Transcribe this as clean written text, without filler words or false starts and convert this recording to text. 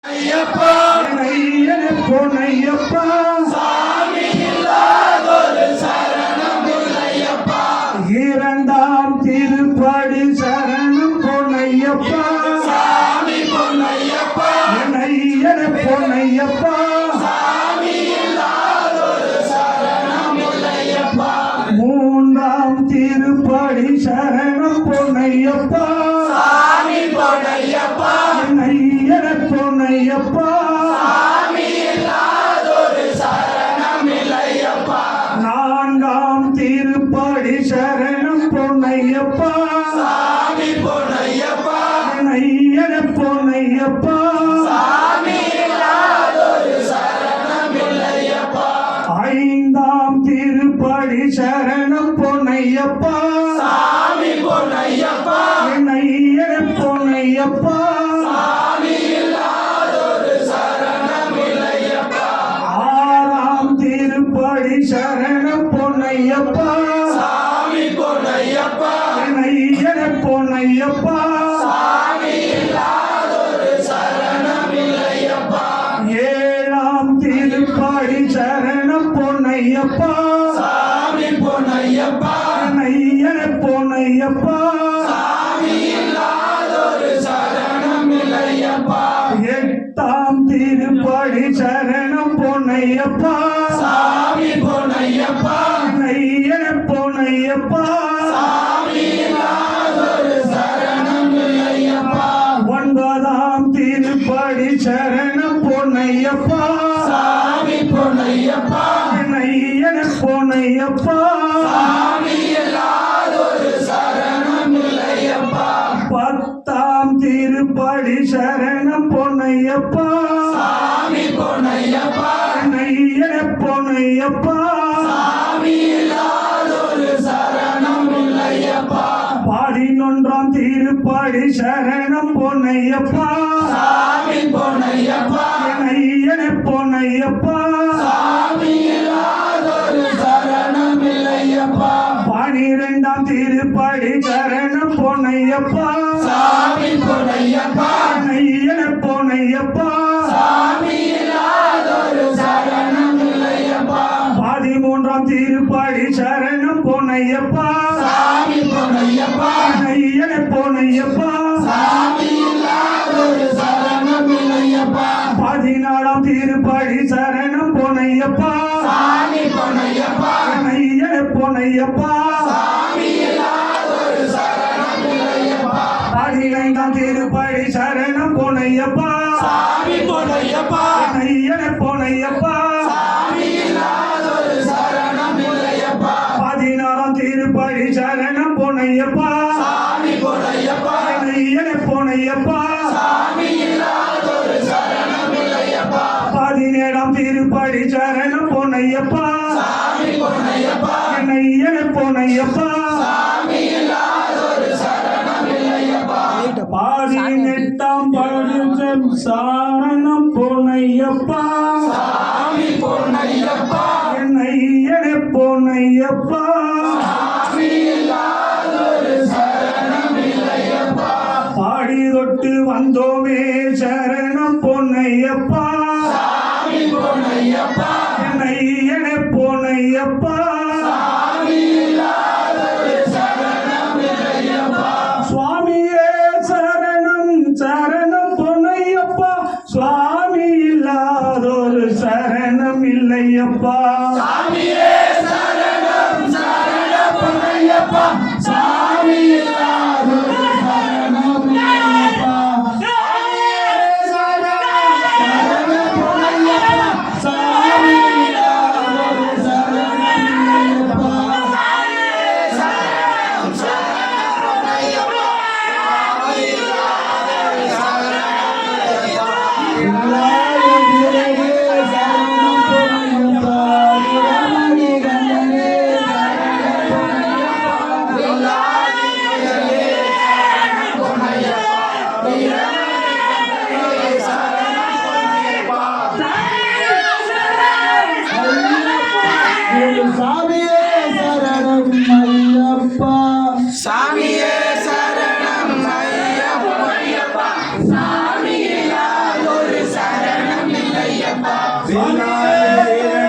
ஐயப்பா பொன்னையப்பா சாமி இல்லாதொரு சரணம் இல்லையப்பா. இரண்டாம் திருப்படி சரணம் பொன்னையப்பா சாமி பொன்னையப்பா பொன்னையப்பா சாமி இல்லாதொரு சரணம் இல்லையப்பா. மூன்றாம் திருப்படி சரணம் பொன்னையப்பா சாமி பொன்னையப்பா பொன்னையப்பா சாமி இல்லாதொரு சரணம் இல்லையப்பா. நான்காம் திருப்படி சரணம் பொன்னையப்பா சாமி பொன்னையப்பா பொன்னையப்பா சாமி இல்லாதொரு சரணம் இல்லையப்பா. ஐந்தாம் திருப்படி சரணம் பொன்னையப்பா சாமி பொன்னையப்பா பொன்னையப்பா சாமி இல்லாதொரு சரணம் இல்லையப்பா. ஆறாம் திருப்படி சரணம் பொன்னையப்பா சாமி பொன்னையப்பா பொன்னையப்பா சாமி இல்லாதொரு சரணம் இல்லையப்பா. ஏழாம் திருப்படி சரணம் பொன்னையப்பா சாமி பொன்னையப்பா பொன்னையப்பா சாமி இல்லாதொரு சரணம் இல்லையப்பா. எட்டாம் திருப்படி சரணம் பொன்னையப்பா சாமி பொன்னையப்பா பொன்னையப்பா சாமி இல்லாதொரு சரணம் இல்லையப்பா. ஒன்பதாம் திருப்படி சரணம் பொன்னையப்பா சாமி பொன்னையப்பா பொன்னையப்பா சாமி இல்லாதொரு சரணம் இல்லையப்பா. பத்தாம் திருப்படி சரணம் பொன்னையப்பா சாமி பொன்னையப்பா பொன்னையப்பா சாமி இல்லாதொரு சரணம் இல்லையப்பா. 11ஆம் திருப்படி சரணம் பொன்னையப்பா சாமி பொன்னையப்பா பொன்னையப்பா சாமி இல்லாதொரு சரணம் இல்லையப்பா. 12ஆம் திருப்படி சரணம் பொன்னையப்பா சாமி பொன்னையப்பா பொன்னையப்பா சாமி இல்லாதொரு சரணம் இல்லையப்பா. 13ஆம் திருப்படி சரணம் பொன்னையப்பா சாமி பொன்னையப்பா பொன்னையப்பா சாமி இல்லாதொரு சரணம் இல்லையப்பா. 14ஆம் திருப்படி சரணம் பொன்னையப்பா சாமி பொன்னையப்பா பொன்னையப்பா சாமி இல்லாதொரு சரணம் இல்லையப்பா. 15ஆம் திருப்படி சரணம் பொன்னையப்பா சாமி பொன்னையப்பா பொன்னையப்பா சாமி இல்லாதொரு சரணம் இல்லையப்பா. 16ஆம் திருப்படி சரணம் பொன்னையப்பா சாமி பொன்னையப்பா பொன்னையப்பா சாமி இல்லாதொரு சரணம் இல்லையப்பா. 17ஆம் திருப்படி சரணம் பொன்னையப்பா சாமி பொன்னையப்பா பொன்னையப்பா சாமி இல்லாதொரு சரணம் இல்லையப்பா. 18ஆம் படி சரணம் பொன்னையப்பா சாமி பொன்னையப்பா பொன்னையப்பா சாமி இல்லாதொரு சரணம் இல்லையப்பா. பாடி தொட்டு வந்தோமே சரணம் பொன்னையப்பா சாமி பொன்னையப்பா பொன்னையப்பா சாமி இல்லாதொரு சரணம் இல்லையப்பா. சுவாமியே சரணம் சரணம் பொன்னையப்பா சுவாமி இல்லாதொரு சரணம் இல்லையப்பா. சாமியே சரணம் சரணம் பொன்னையப்பா சாமி இல்லாதொரு சரணம் இல்லையப்பா. சரணம் பொன்னையப்பா சாமி இல்லாதொரு சரணம் இல்லையப்பா. சரணம் சரணம் பொன்னையப்பா சாமி இல்லாதொரு சரணம் இல்லையப்பா. சாமியே சரணம் ஐயப்பா சாமியே சரணம் ஐயப்பா சாமி இல்லாதொரு எல்லாருமே